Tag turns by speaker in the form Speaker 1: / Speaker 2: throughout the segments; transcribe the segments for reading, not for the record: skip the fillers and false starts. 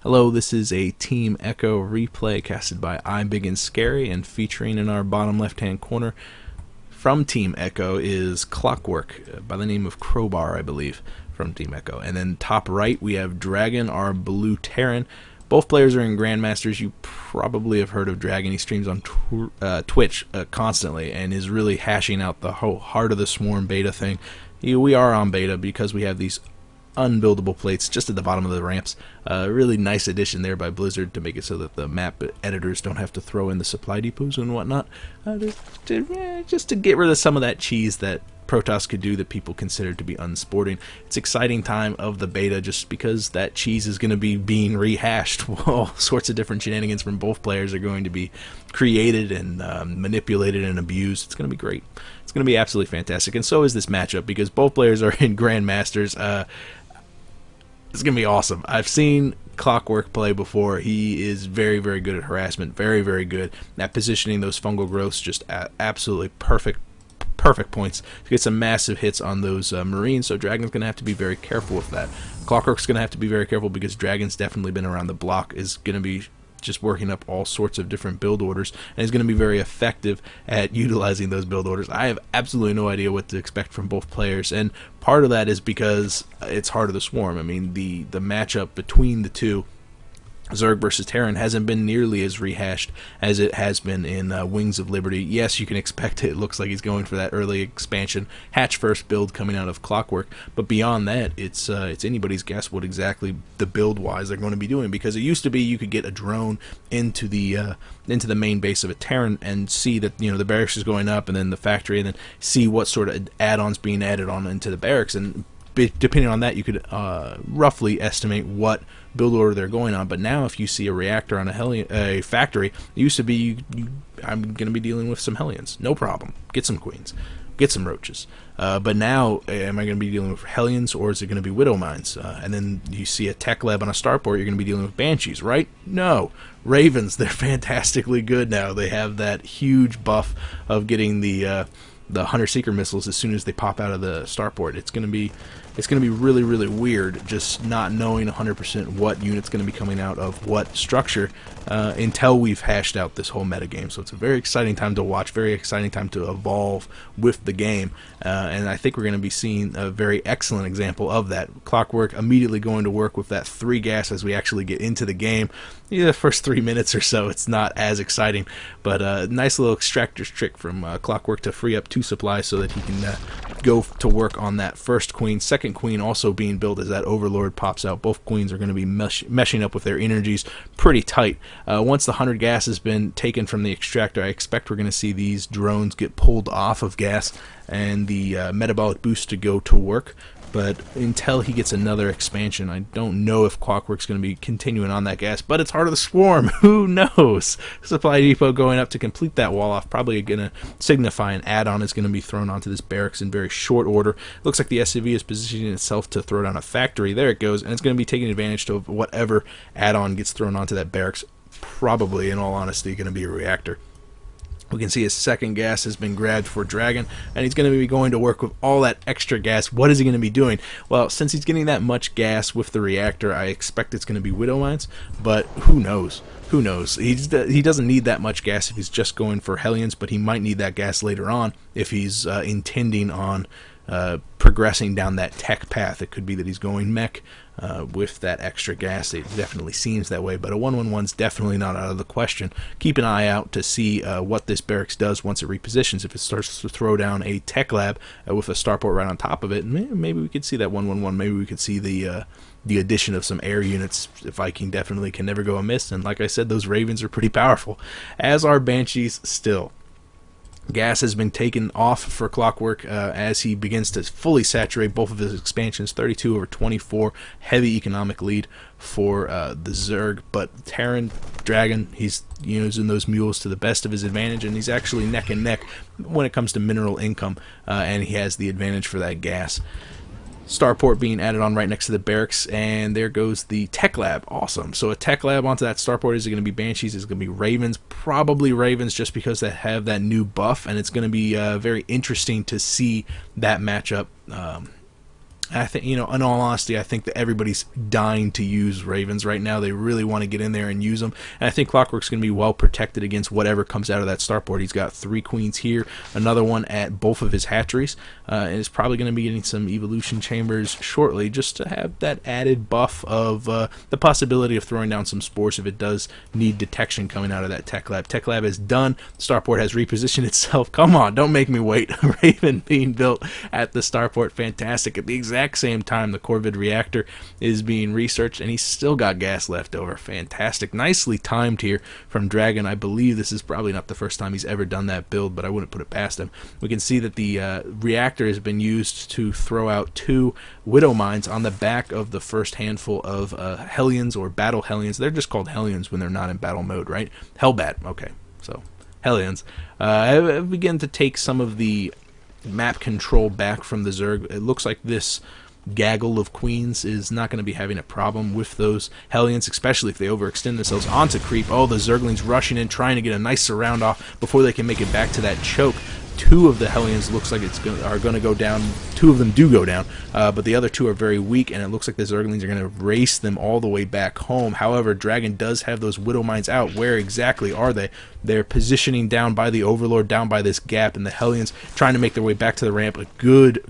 Speaker 1: Hello, this is a Team Echo replay casted by IBigandscary, and featuring in our bottom left-hand corner from Team Echo is Clockwork, by the name of Crowbar, I believe, from Team Echo. And then top right, we have Dragon, our blue Terran. Both players are in Grandmasters. You probably have heard of Dragon. He streams on Twitch constantly and is really hashing out the whole Heart of the Swarm beta thing. We are on beta because we have these unbuildable plates just at the bottom of the ramps. Really nice addition there by Blizzard to make it so that the map editors don't have to throw in the supply depots and whatnot, just to get rid of some of that cheese that Protoss could do that people consider to be unsporting. It's exciting time of the beta just because that cheese is going to be being rehashed. All sorts of different shenanigans from both players are going to be created and manipulated and abused. It's going to be great. It's going to be absolutely fantastic, and so is this matchup because both players are in Grandmasters. It's going to be awesome. I've seen Clockwork play before. He is very, very good at harassment. Very, very good at positioning those fungal growths just at absolutely perfect points to get some massive hits on those Marines. So Dragon's going to have to be very careful with that. Clockwork's going to have to be very careful because Dragon's definitely been around the block, is going to be just working up all sorts of different build orders, and is going to be very effective at utilizing those build orders. I have absolutely no idea what to expect from both players, and part of that is because it's Heart of the Swarm. I mean, the matchup between the two, Zerg versus Terran, hasn't been nearly as rehashed as it has been in Wings of Liberty. Yes, you can expect it. It looks like he's going for that early expansion hatch first build coming out of Clockwork, but beyond that, it's anybody's guess what exactly the build wise they're going to be doing, because it used to be you could get a drone into the main base of a Terran and see that the barracks is going up and then the factory, and then see what sort of add-ons being added on into the barracks, and depending on that you could roughly estimate what build order they're going on. But now if you see a reactor on a factory, it used to be I'm going to be dealing with some Hellions, no problem, get some Queens, get some Roaches, but now am I going to be dealing with Hellions, or is it going to be Widow Mines? And then you see a tech lab on a starport, you're going to be dealing with Banshees, right? No, Ravens. They're fantastically good now. They have that huge buff of getting the Hunter-Seeker missiles as soon as they pop out of the starport. It's going to be really, really weird just not knowing 100% what unit's going to be coming out of what structure until we've hashed out this whole metagame. So it's a very exciting time to watch, very exciting time to evolve with the game, and I think we're going to be seeing a very excellent example of that. Clockwork immediately going to work with that 3 gas as we actually get into the game. The first 3 minutes or so, it's not as exciting, but a nice little extractor's trick from Clockwork to free up 2 supplies so that he can go to work on that first queen. Second queen also being built as that Overlord pops out. Both queens are going to be meshing up with their energies pretty tight. Once the 100 gas has been taken from the extractor, I expect we're going to see these drones get pulled off of gas and the metabolic boost to go to work. But until he gets another expansion, I don't know if Clockwork's going to be continuing on that gas. But it's Heart of the Swarm. Who knows? Supply depot going up to complete that wall off. Probably going to signify an add-on is going to be thrown onto this barracks in very short order. Looks like the SCV is positioning itself to throw down a factory. There it goes. And it's going to be taking advantage of whatever add-on gets thrown onto that barracks. Probably, in all honesty, going to be a reactor. We can see his second gas has been grabbed for Dragon, and he's going to be going to work with all that extra gas. What is he going to be doing? Well, since he's getting that much gas with the reactor, I expect it's going to be Widow Mines, but who knows? Who knows? He doesn't need that much gas if he's just going for Hellions, but he might need that gas later on if he's intending on progressing down that tech path. It could be that he's going mech with that extra gas. It definitely seems that way, but a 1-1-1's definitely not out of the question. Keep an eye out to see what this barracks does once it repositions. If it starts to throw down a tech lab with a starport right on top of it, maybe we could see that 1-1-1. Maybe we could see the addition of some air units. Viking definitely can never go amiss, and like I said, those Ravens are pretty powerful, as are Banshees still. Gas has been taken off for Clockwork as he begins to fully saturate both of his expansions. 32 over 24, heavy economic lead for the Zerg, but Terran, Dragon, he's using those mules to the best of his advantage, and he's actually neck and neck when it comes to mineral income, and he has the advantage for that gas. Starport being added on right next to the barracks, and there goes the tech lab. Awesome. So a tech lab onto that starport. Is it going to be Banshees? Is it going to be Ravens? Probably Ravens, just because they have that new buff, and it's going to be very interesting to see that matchup I think, in all honesty, I think that everybody's dying to use Ravens right now. They really want to get in there and use them. And I think Clockwork's going to be well protected against whatever comes out of that starport. He's got 3 queens here, another one at both of his hatcheries, and is probably going to be getting some evolution chambers shortly just to have that added buff of the possibility of throwing down some spores if it does need detection coming out of that tech lab. Tech lab is done. Starport has repositioned itself. Come on, don't make me wait. Raven being built at the starport. Fantastic. At the exact same time, the Corvid reactor is being researched, and he's still got gas left over. Fantastic. Nicely timed here from Dragon. I believe this is probably not the first time he's ever done that build, but I wouldn't put it past him. We can see that the reactor has been used to throw out 2 Widow Mines on the back of the first handful of Hellions or Battle Hellions. They're just called Hellions when they're not in battle mode, right? Hellbat. Okay, so Hellions. I begin to take some of the map control back from the Zerg. It looks like this gaggle of queens is not going to be having a problem with those Hellions, especially if they overextend themselves onto creep. Oh, the Zerglings rushing in, trying to get a nice surround off before they can make it back to that choke. 2 of the Hellions looks like are going to go down. 2 of them do go down, but the other 2 are very weak, and it looks like the Zerglings are going to race them all the way back home. However, Dragon does have those Widow Mines out. Where exactly are they? They're positioning down by the Overlord, down by this gap, and the Hellions trying to make their way back to the ramp. A good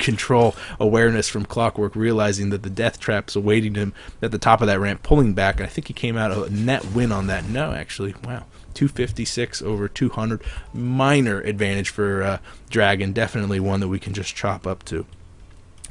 Speaker 1: control awareness from Clockwork, realizing that the death trap's awaiting him at the top of that ramp, pulling back, and I think he came out a net win on that. No, actually, wow. 256 over 200. Minor advantage for Dragon. Definitely one that we can just chop up to.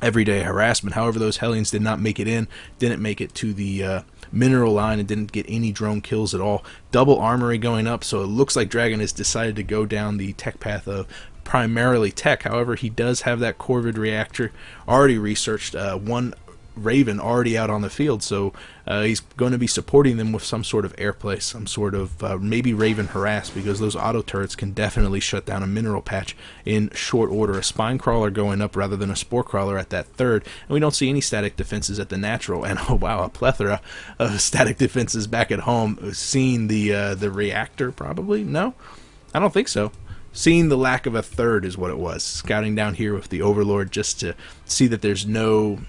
Speaker 1: Everyday harassment. However, those Hellions did not make it in. Didn't make it to the mineral line and didn't get any drone kills at all. Double armory going up, so it looks like Dragon has decided to go down the tech path of primarily tech. However, he does have that Corvid reactor already researched. 1 Raven already out on the field, so he's going to be supporting them with some sort of airplay, some sort of maybe Raven harass, because those auto turrets can definitely shut down a mineral patch in short order. A spine crawler going up rather than a spore crawler at that 3rd, and we don't see any static defenses at the natural, and oh wow, a plethora of static defenses back at home. Seeing the reactor, probably? No, I don't think so. Seeing the lack of a 3rd is what it was. Scouting down here with the Overlord just to see that there's no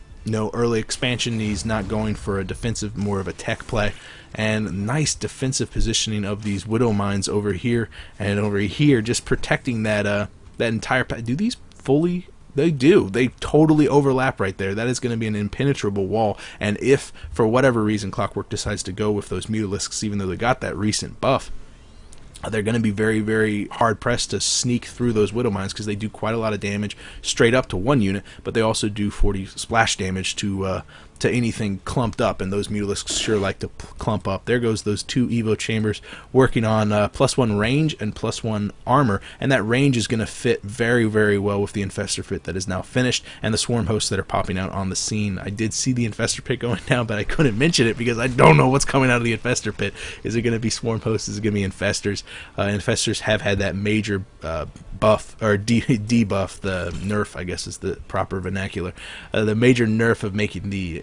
Speaker 1: early expansion. He's not going for a defensive, more of a tech play. And nice defensive positioning of these Widow Mines over here and over here, just protecting that entire do these fully? They do. They totally overlap right there. That is going to be an impenetrable wall. And if, for whatever reason, Clockwork decides to go with those Mutalisks, even though they got that recent buff, they're going to be very, very hard-pressed to sneak through those Widow Mines, because they do quite a lot of damage straight up to 1 unit, but they also do 40 splash damage to anything clumped up, and those Mutalisks sure like to clump up. There goes those 2 Evo chambers working on +1 range and +1 armor, and that range is going to fit very, very well with the Infestor Pit that is now finished, and the Swarm Hosts that are popping out on the scene. I did see the Infestor Pit going down, but I couldn't mention it because I don't know what's coming out of the Infestor Pit. Is it going to be Swarm Hosts? Is it going to be Infestors? Infestors have had that major buff, or debuff, the nerf, I guess is the proper vernacular, the major nerf of making the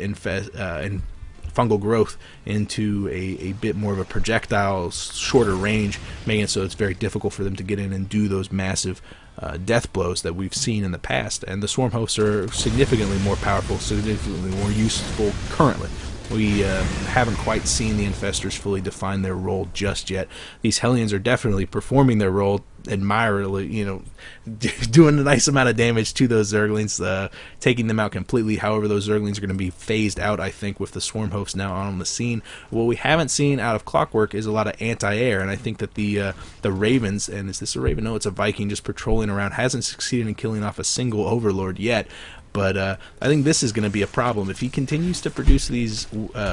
Speaker 1: fungal growth into a bit more of a projectile, shorter range, making it so it's very difficult for them to get in and do those massive death blows that we've seen in the past. And the Swarm Hosts are significantly more powerful, significantly more useful currently. We haven't quite seen the Infestors fully define their role just yet. These Hellions are definitely performing their role admirably, doing a nice amount of damage to those Zerglings, taking them out completely. However, those Zerglings are going to be phased out, I think, with the Swarm Hosts now on the scene. What we haven't seen out of Clockwork is a lot of anti-air, and I think that the Ravens, and is this a Raven? No, it's a Viking just patrolling around, hasn't succeeded in killing off a single Overlord yet. But I think this is going to be a problem. If he continues to produce these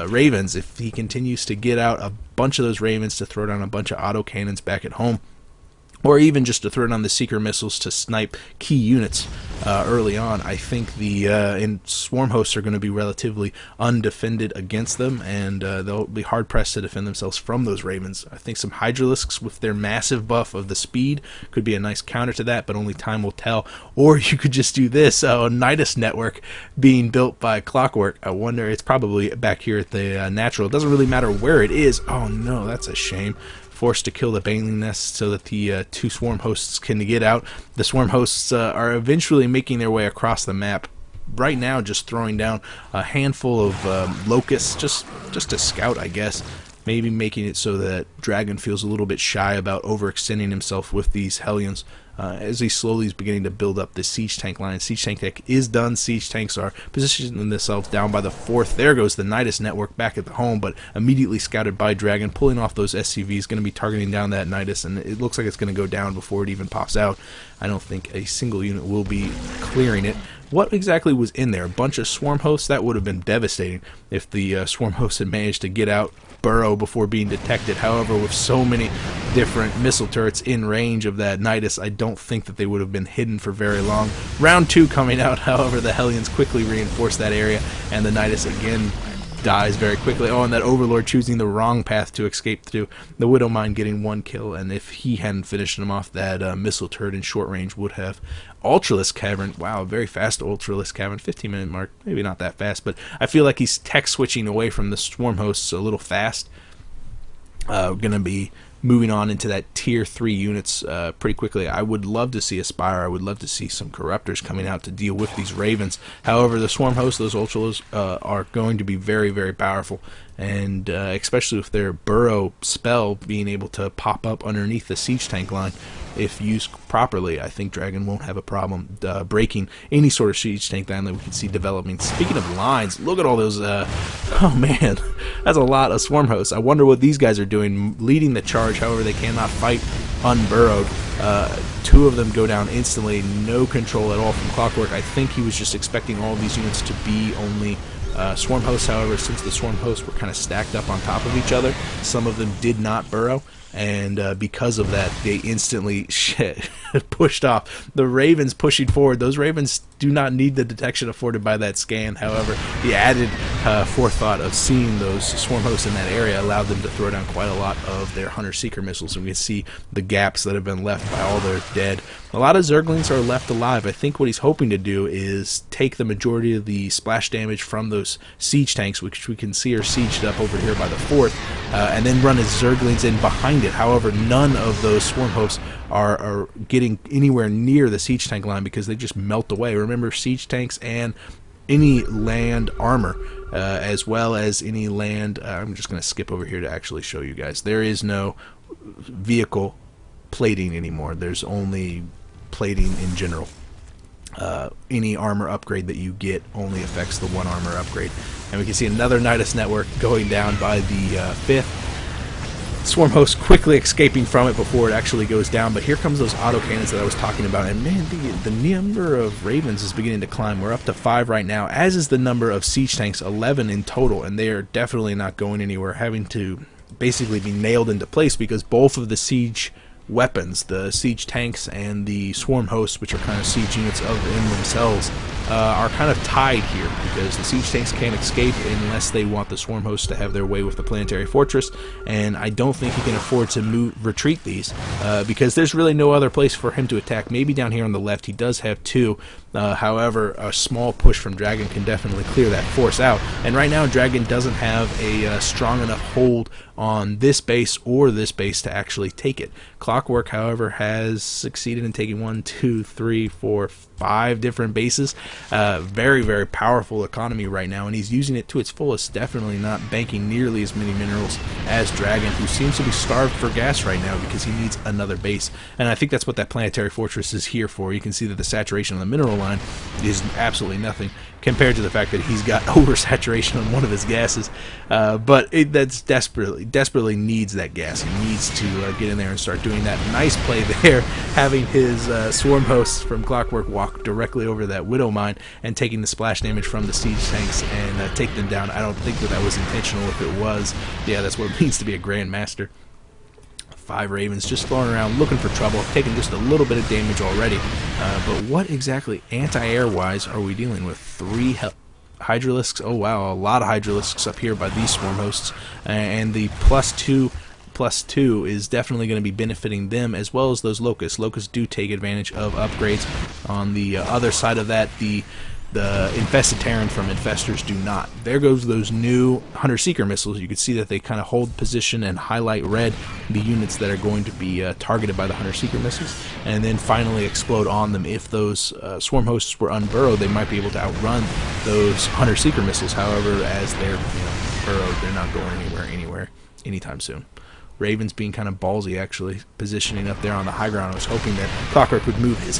Speaker 1: Ravens, if he continues to get out a bunch of those Ravens to throw down a bunch of autocannons back at home, or even just to throw down the seeker missiles to snipe key units early on, I think the Swarm Hosts are going to be relatively undefended against them, and they'll be hard-pressed to defend themselves from those Ravens. I think some Hydralisks with their massive buff of the speed could be a nice counter to that, but only time will tell. Or you could just do this, a Nidus network being built by Clockwork. I wonder, it's probably back here at the Natural. It doesn't really matter where it is. Oh no, that's a shame. Forced to kill the Baneling Nest so that the 2 Swarm Hosts can get out. The Swarm Hosts are eventually making their way across the map right now just throwing down a handful of locusts just to scout, I guess. Maybe making it so that Dragon feels a little bit shy about overextending himself with these Hellions as he slowly is beginning to build up the siege tank line. Siege tank deck is done. Siege tanks are positioning themselves down by the 4th. There goes the Nidus network back at the home, but immediately scouted by Dragon, pulling off those SCVs, going to be targeting down that Nidus, and it looks like it's going to go down before it even pops out. I don't think a single unit will be clearing it. What exactly was in there? A bunch of swarm hosts? That would have been devastating if the swarm hosts had managed to get out, burrow before being detected. However, with so many different missile turrets in range of that Nidus, I don't think that they would have been hidden for very long. Round 2 coming out, however, the Hellions quickly reinforce that area, and the Nidus again dies very quickly. Oh, and that Overlord choosing the wrong path to escape through. The Widowmine getting 1 kill, and if he hadn't finished him off, that missile turret in short range would have. Ultralisk Cavern, wow, very fast Ultralisk Cavern, 15-minute mark, maybe not that fast, but I feel like he's tech switching away from the swarm hosts a little fast. Gonna be moving on into that tier 3 units pretty quickly. I would love to see Aspire. I would love to see some Corruptors coming out to deal with these Ravens. However, the swarm hosts, those Ultralos, are going to be very, very powerful, and especially with their burrow spell being able to pop up underneath the siege tank line. If used properly, I think Dragon won't have a problem breaking any sort of siege tank line that we can see developing. Speaking of lines, look at all those, oh man, that's a lot of swarm hosts. I wonder what these guys are doing, leading the charge. However, they cannot fight unburrowed. 2 of them go down instantly, no control at all from Clockwork. I think he was just expecting all of these units to be only swarm hosts. However, since the swarm hosts were kind of stacked up on top of each other, some of them did not burrow, and because of that, they instantly pushed off. The Ravens pushing forward. Those Ravens do not need the detection afforded by that scan. However, the added forethought of seeing those swarm hosts in that area allowed them to throw down quite a lot of their Hunter-Seeker missiles, and we can see the gaps that have been left by all their dead. A lot of Zerglings are left alive. I think what he's hoping to do is take the majority of the splash damage from those siege tanks, which we can see are sieged up over here by the 4th, and then run his Zerglings in behind it. However, none of those swarm hosts are getting anywhere near the siege tank line because they just melt away. Remember, siege tanks and any land armor, as well as any land, I'm just going to skip over here to actually show you guys. There is no vehicle plating anymore. There's only plating in general. Any armor upgrade that you get only affects the 1 armor upgrade. And we can see another Nidus network going down by the 5th. Swarm host quickly escaping from it before it actually goes down, but here comes those autocannons that I was talking about, and man, the number of Ravens is beginning to climb. We're up to 5 right now, as is the number of siege tanks, 11 in total, and they are definitely not going anywhere, having to basically be nailed into place because both of the siege weapons, the siege tanks and the swarm hosts, which are kind of siege units in themselves, are kind of tied here because the siege tanks can't escape unless they want the swarm hosts to have their way with the planetary fortress, and I don't think he can afford to retreat these because there's really no other place for him to attack. Maybe down here on the left he does have 2. However, a small push from Dragon can definitely clear that force out, and right now Dragon doesn't have a strong enough hold on this base or this base to actually take it. Clockwork, however, has succeeded in taking 1, 2, 3, 4, 5 different bases. Very, very powerful economy right now, and he's using it to its fullest, definitely not banking nearly as many minerals as Dragon, who seems to be starved for gas right now because he needs another base, and I think that's what that planetary fortress is here for. You can see that the saturation on the mineral line is absolutely nothing compared to the fact that he's got oversaturation on one of his gases, but that's desperately needs that gas. He needs to get in there and start doing that. Nice play there, having his swarm hosts from Clockwork walk directly over that Widow Mine and taking the splash damage from the siege tanks and take them down. I don't think that was intentional. If it was, yeah, that's what it means to be a Grandmaster. 5 Ravens just going around looking for trouble, taking just a little bit of damage already. But what exactly anti-air wise are we dealing with? 3 Hydralisks. Oh wow, a lot of Hydralisks up here by these swarm hosts, and the +2 is definitely going to be benefiting them as well as those locusts. Locusts do take advantage of upgrades. On the other side of that, the The Infested Terran from Infestors do not. There goes those new Hunter-Seeker missiles. You can see that they kind of hold position and highlight red the units that are going to be targeted by the Hunter-Seeker missiles, and then finally explode on them. If those swarm hosts were unburrowed, they might be able to outrun those Hunter-Seeker missiles. However, as they're burrowed, they're not going anywhere anytime soon. Ravens being kind of ballsy, actually positioning up there on the high ground. I was hoping that Clockwork would move his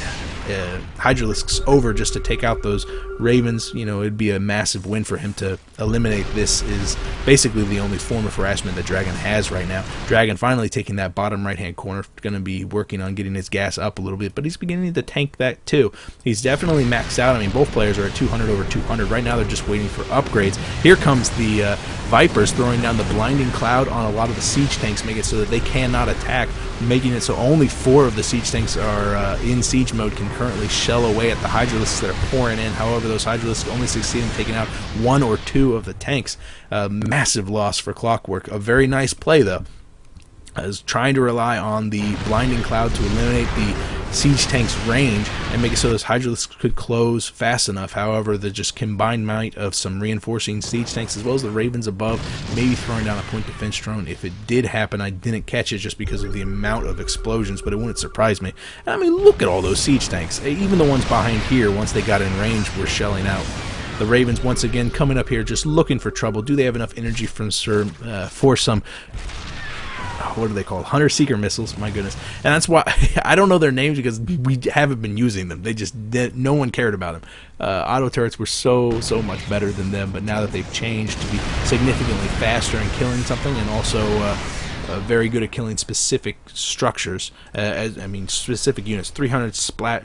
Speaker 1: Hydralisks over just to take out those Ravens. It'd be a massive win for him to eliminate. This is basically the only form of harassment that Dragon has right now. Dragon finally taking that bottom right-hand corner, going to be working on getting his gas up a little bit, but he's beginning to tank that too. He's definitely maxed out. I mean, both players are at 200 over 200. Right now they're just waiting for upgrades. Here comes the Vipers throwing down the blinding cloud on a lot of the siege tanks, making it so that they cannot attack, making it so only 4 of the siege tanks are in siege mode, can currently shell away at the Hydralisks that are pouring in. However, those Hydralisks only succeed in taking out 1 or 2 of the tanks. Massive loss for Clockwork. A very nice play, though. Is trying to rely on the blinding cloud to eliminate the siege tank's range and make it so those Hydralisks could close fast enough. However, the just combined might of some reinforcing siege tanks as well as the Ravens above, maybe throwing down a point defense drone. If it did happen, I didn't catch it just because of the amount of explosions, but it wouldn't surprise me. And I mean, look at all those siege tanks. Even the ones behind here, once they got in range, were shelling out. The Ravens once again coming up here just looking for trouble. Do they have enough energy for some what are they called? Hunter-Seeker missiles, my goodness. And that's why I don't know their names, because we haven't been using them. No one cared about them. Auto turrets were so much better than them, but now that they've changed to be significantly faster in killing something, and also very good at killing specific structures, specific units. 300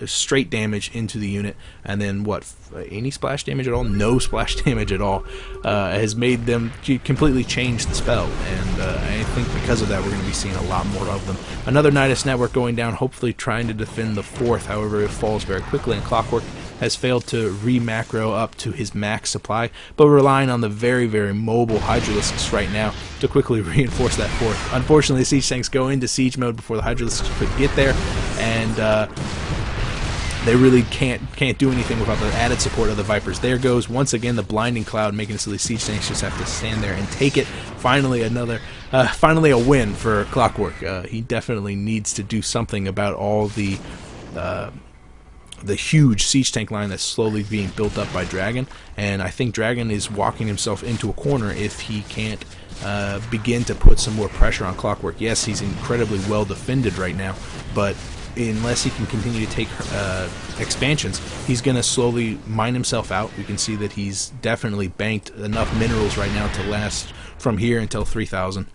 Speaker 1: straight damage into the unit, and then what, any splash damage at all? No splash damage at all, has made them completely change the spell, and I think because of that we're going to be seeing a lot more of them. Another Nidus network going down, hopefully trying to defend the 4th, however it falls very quickly, and Clockwork has failed to re-macro up to his max supply, but relying on the very mobile Hydralisks right now to quickly reinforce that 4th. Unfortunately, the siege tanks go into siege mode before the Hydralisks could get there, and they really can't do anything without the added support of the Vipers. There goes once again the blinding cloud, making it so the siege tanks just have to stand there and take it. Finally a win for Clockwork. He definitely needs to do something about all the huge siege tank line that's slowly being built up by Dragon, and I think Dragon is walking himself into a corner if he can't begin to put some more pressure on Clockwork. Yes, he's incredibly well defended right now, but unless he can continue to take expansions, he's going to slowly mine himself out. We can see that he's definitely banked enough minerals right now to last from here until 3,000,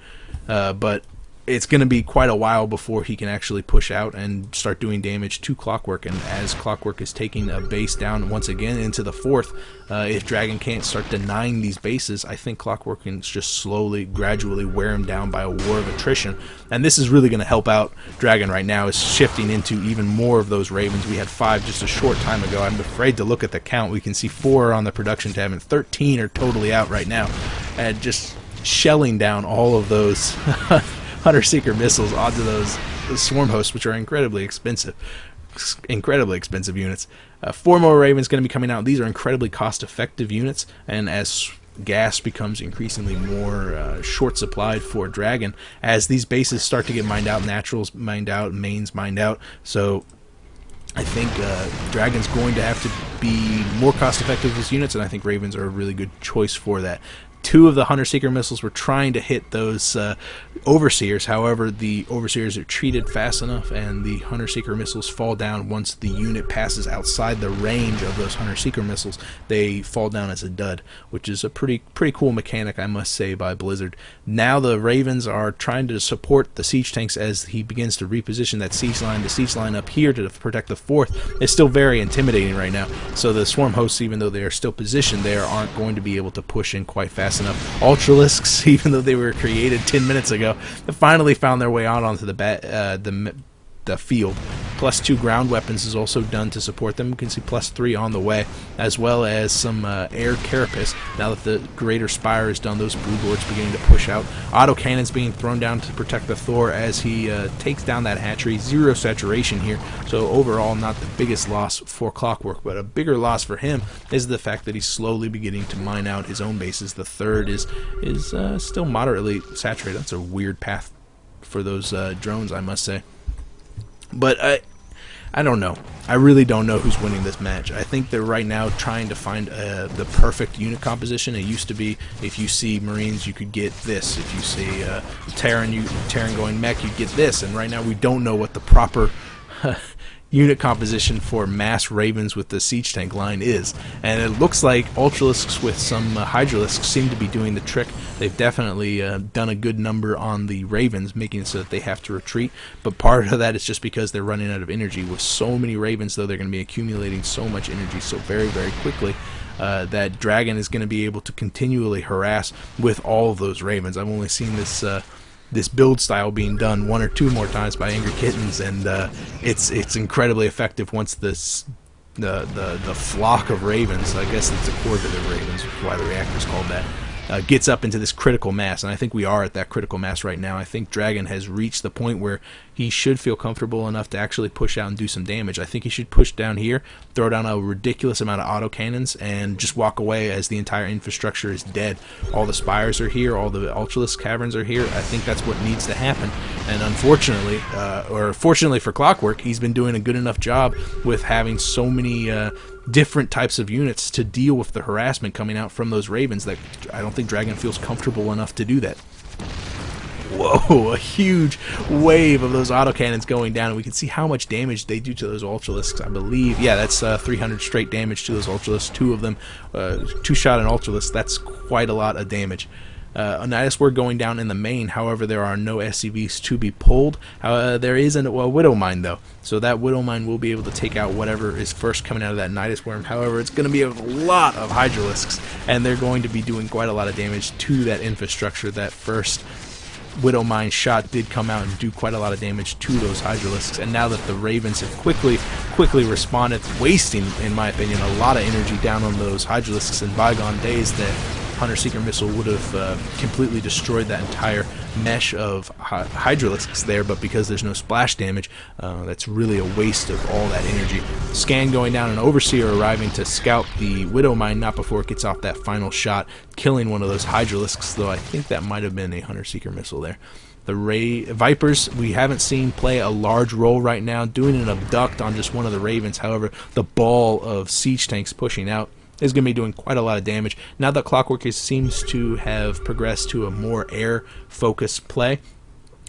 Speaker 1: but it's going to be quite a while before he can actually push out and start doing damage to Clockwork. And as Clockwork is taking a base down once again into the 4th, if Dragon can't start denying these bases, I think Clockwork can just slowly, gradually wear him down by a war of attrition. And this is really going to help out Dragon right now, is shifting into even more of those Ravens. We had 5 just a short time ago. I'm afraid to look at the count. We can see 4 on the production tab, and 13 are totally out right now. And just shelling down all of those Hunter-Seeker missiles onto those swarm hosts, which are incredibly expensive units. 4 more Ravens going to be coming out. These are incredibly cost-effective units, and as gas becomes increasingly more short supplied for Dragon, as these bases start to get mined out, naturals mined out, mains mined out, so I think Dragon's going to have to be more cost-effective with units, and I think Ravens are a really good choice for that. 2 of the Hunter-Seeker missiles were trying to hit those Overseers. However, the Overseers are treated fast enough, and the Hunter-Seeker missiles fall down once the unit passes outside the range of those Hunter-Seeker missiles. They fall down as a dud, which is a pretty cool mechanic, I must say, by Blizzard. Now the Ravens are trying to support the siege tanks as he begins to reposition that siege line. The siege line up here to protect the 4th is still very intimidating right now. So the swarm hosts, even though they are still positioned there, aren't going to be able to push in quite fast enough. Ultralisks, even though they were created 10 minutes ago, have finally found their way out onto the field. +2 ground weapons is also done to support them. You can see +3 on the way, as well as some air carapace. Now that the greater spire is done, those broodlords beginning to push out. Autocannons being thrown down to protect the Thor as he takes down that hatchery. 0 saturation here, so overall not the biggest loss for Clockwork, but a bigger loss for him is the fact that he's slowly beginning to mine out his own bases. The third is still moderately saturated. That's a weird path for those drones, I must say. But I don't know. I really don't know who's winning this match. I think they're right now trying to find the perfect unit composition. It used to be, if you see Marines, you could get this. If you see Terran going mech, you get this. And right now we don't know what the proper unit composition for mass Ravens with the siege tank line is. And it looks like Ultralisks with some Hydralisks seem to be doing the trick. They've definitely done a good number on the Ravens, making it so that they have to retreat. But part of that is just because they're running out of energy. With so many Ravens, though, they're going to be accumulating so much energy so very, very quickly that Dragon is going to be able to continually harass with all of those Ravens. I've only seen this build style being done 1 or 2 more times by Angry Kittens, and it's incredibly effective once the flock of Ravens, I guess it's a corvid of Ravens, why the reactor's called that, gets up into this critical mass. And I think we are at that critical mass right now. I think Dragon has reached the point where he should feel comfortable enough to actually push out and do some damage. I think he should push down here, throw down a ridiculous amount of autocannons, and just walk away as the entire infrastructure is dead. All the spires are here, all the Ultralisk caverns are here. I think that's what needs to happen. And unfortunately, or fortunately for Clockwork, he's been doing a good enough job with having so many different types of units to deal with the harassment coming out from those Ravens that I don't think Dragon feels comfortable enough to do that. Whoa, a huge wave of those autocannons going down, and we can see how much damage they do to those Ultralisks, I believe. Yeah, that's 300 straight damage to those Ultralisks, 2 of them, 2-shot an Ultralisk. That's quite a lot of damage. Nidus Word going down in the main. However, there are no SCVs to be pulled. There is a Widow Mine, though, so that Widow Mine will be able to take out whatever is first coming out of that Nidus Worm. However, it's going to be a lot of Hydralisks, and they're going to be doing quite a lot of damage to that infrastructure. That first Widow Mine shot did come out and do quite a lot of damage to those Hydralisks, and now that the Ravens have quickly responded, wasting, in my opinion, a lot of energy down on those Hydralisks in bygone days, that Hunter-Seeker Missile would have completely destroyed that entire mesh of Hydralisks there, but because there's no splash damage, that's really a waste of all that energy. Scan going down, and Overseer arriving to scout the Widow Mine, not before it gets off that final shot, killing one of those Hydralisks, though I think that might have been a Hunter-Seeker Missile there. The Vipers, we haven't seen play a large role right now, doing an abduct on just one of the Ravens. However, the ball of siege tanks pushing out is going to be doing quite a lot of damage. Now that Clockwork seems to have progressed to a more air-focused play,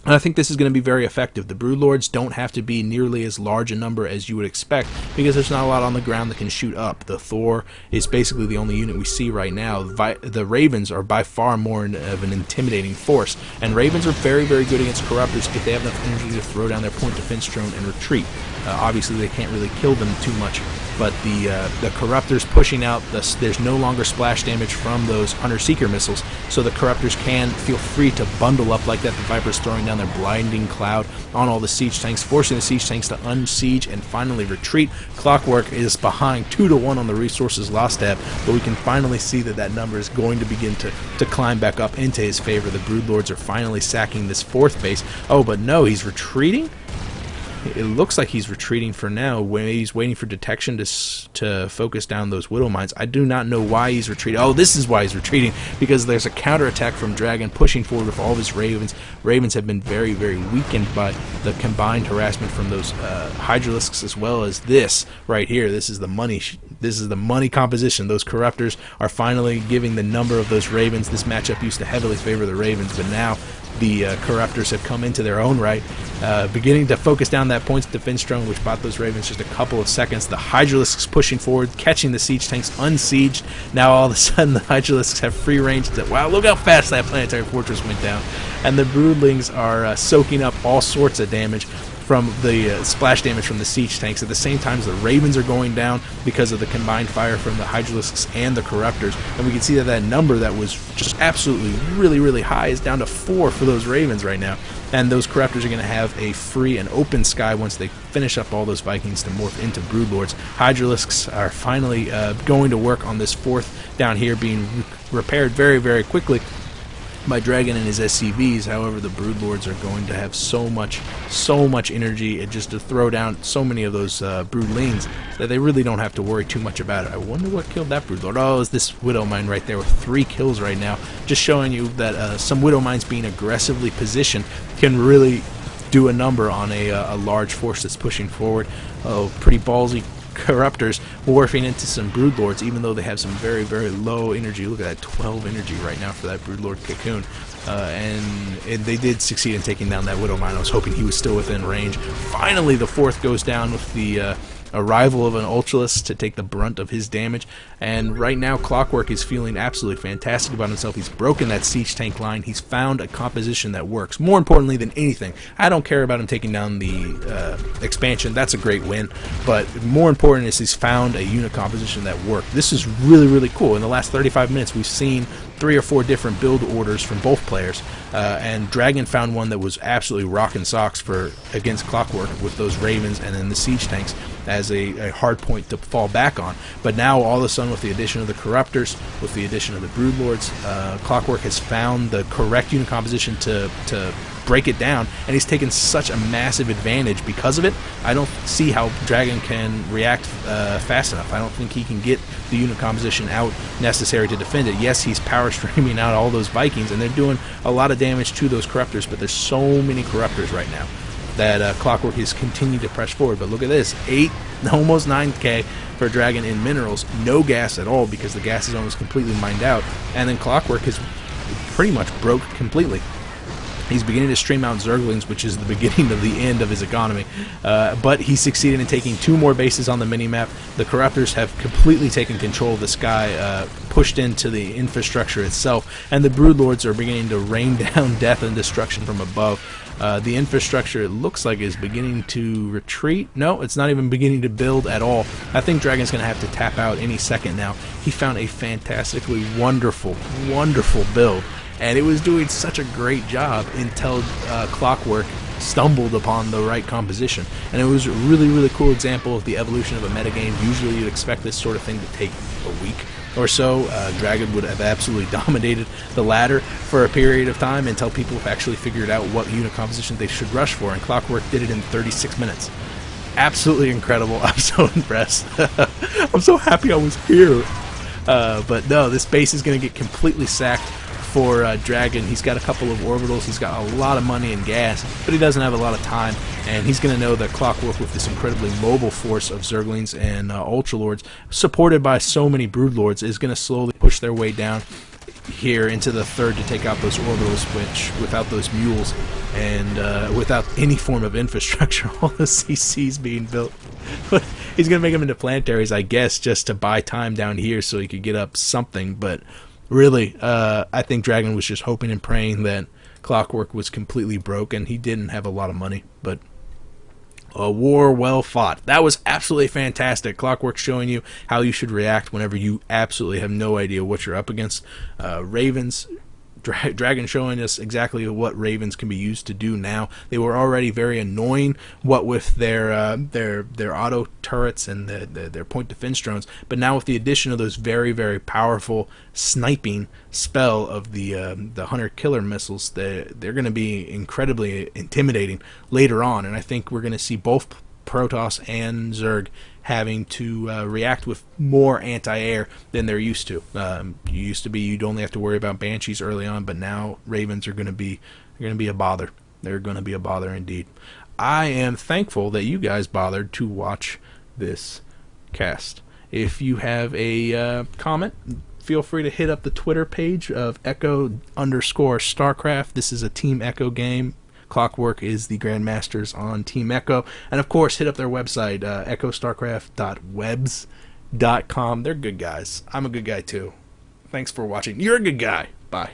Speaker 1: and I think this is going to be very effective. The Broodlords don't have to be nearly as large a number as you would expect, because there's not a lot on the ground that can shoot up. The Thor is basically the only unit we see right now. The Ravens are by far more of an intimidating force, and Ravens are very, very good against Corruptors if they have enough energy to throw down their point defense drone and retreat. Obviously, they can't really kill them too much, but the Corruptors pushing out, there's no longer splash damage from those Hunter-Seeker missiles, so the Corruptors can feel free to bundle up like that. The Vipers throwing down their blinding cloud on all the siege tanks, forcing the siege tanks to unsiege and finally retreat. Clockwork is behind 2-1 on the resources lost tab, but we can finally see that that number is going to begin to climb back up into his favor. The Broodlords are finally sacking this 4th base. Oh, but no, he's retreating? It looks like he's retreating for now. He's waiting for detection to focus down those Widow Mines. I do not know why he's retreating. Oh, this is why he's retreating, because there's a counterattack from Dragon pushing forward with all of his Ravens. Ravens have been very, very weakened by the combined harassment from those Hydralisks, as well as this right here. This is the money. This is the money composition. Those Corruptors are finally giving the number of those Ravens. This matchup used to heavily favor the Ravens, but now the Corruptors have come into their own right, beginning to focus down that points defense drone, which bought those Ravens just a couple of seconds. The Hydralisks pushing forward, catching the siege tanks unsieged. Now all of a sudden the Hydralisks have free range to, wow, look how fast that planetary fortress went down. And the Broodlings are soaking up all sorts of damage from the splash damage from the siege tanks. At the same time as the Ravens are going down because of the combined fire from the Hydralisks and the Corruptors. And we can see that that number that was just absolutely really high is down to 4 for those Ravens right now. And those Corruptors are going to have a free and open sky once they finish up all those Vikings to morph into Broodlords. Hydralisks are finally going to work on this 4th down here, being repaired very quickly by Dragon and his SCVs. However, the Broodlords are going to have so much energy just to throw down so many of those Broodlings that they really don't have to worry too much about it. I wonder what killed that Broodlord. Oh, it's this Widow Mine right there with 3 kills right now. Just showing you that some Widow Mines being aggressively positioned can really do a number on a large force that's pushing forward. Oh, pretty ballsy Corruptors morphing into some Broodlords, even though they have some very low energy. Look at that, 12 energy right now for that Broodlord Cocoon. And they did succeed in taking down that Widow Mine. I was hoping he was still within range. Finally, the 4th goes down with the arrival of an Ultralisk to take the brunt of his damage. And right now, Clockwork is feeling absolutely fantastic about himself. He's broken that siege tank line. He's found a composition that works. More importantly than anything, I don't care about him taking down the expansion. That's a great win. But more important is he's found a unit composition that worked. This is really cool. In the last 35 minutes, we've seen 3 or 4 different build orders from both players, and Dragon found one that was absolutely rocking socks for against Clockwork with those Ravens and then the siege tanks as a hard point to fall back on. But now all of a sudden, with the addition of the Corruptors, with the addition of the Broodlords, Clockwork has found the correct unit composition to break it down, and he's taken such a massive advantage because of it. I don't see how Dragon can react fast enough. I don't think he can get the unit composition out necessary to defend it. Yes, he's power streaming out all those Vikings, and they're doing a lot of damage to those Corruptors, but there's so many Corruptors right now that Clockwork is continuing to press forward. But look at this, almost 9k for Dragon in minerals, no gas at all because the gas is almost completely mined out, and then Clockwork is pretty much broke completely. He's beginning to stream out Zerglings, which is the beginning of the end of his economy. But he succeeded in taking 2 more bases on the minimap. The Corruptors have completely taken control of the sky, pushed into the infrastructure itself, and the Broodlords are beginning to rain down death and destruction from above. The infrastructure, it looks like, is beginning to retreat. No, it's not even beginning to build at all. I think Dragon's going to have to tap out any second now. He found a fantastically wonderful build, and it was doing such a great job until Clockwork stumbled upon the right composition. And it was a really cool example of the evolution of a metagame. Usually you'd expect this sort of thing to take a week or so. Dragon would have absolutely dominated the ladder for a period of time until people have actually figured out what unit composition they should rush for, and Clockwork did it in 36 minutes. Absolutely incredible. I'm so impressed. I'm so happy I was here. But no, this base is going to get completely sacked for Dragon. He's got a couple of orbitals, he's got a lot of money and gas, but he doesn't have a lot of time, and he's going to know that Clockwork, with this incredibly mobile force of Zerglings and Ultralords, supported by so many Broodlords, is going to slowly push their way down here into the 3rd to take out those orbitals, which, without those mules and without any form of infrastructure, all the CCs being built, he's going to make them into planetaries, I guess, just to buy time down here so he could get up something. But really, I think Dragon was just hoping and praying that Clockwork was completely broke, and he didn't have a lot of money. But a war well fought. That was absolutely fantastic. Clockwork showing you how you should react whenever you absolutely have no idea what you're up against. Ravens, Dragon showing us exactly what Ravens can be used to do now. They were already very annoying, what with their auto turrets and their point defense drones, but now with the addition of those very powerful sniping spell of the hunter killer missiles, they're going to be incredibly intimidating later on. And I think we're going to see both Protoss and Zerg having to react with more anti-air than they're used to. You'd only have to worry about Banshees early on, but now Ravens are going to be a bother. They're going to be a bother indeed. I am thankful that you guys bothered to watch this cast. If you have a comment, feel free to hit up the Twitter page of EchO_StarCraft. This is a Team Echo game. Clockwork is the Grandmasters on Team Echo. And of course, hit up their website, EchO.StarCraft.webs.com. They're good guys. I'm a good guy too. Thanks for watching. You're a good guy. Bye.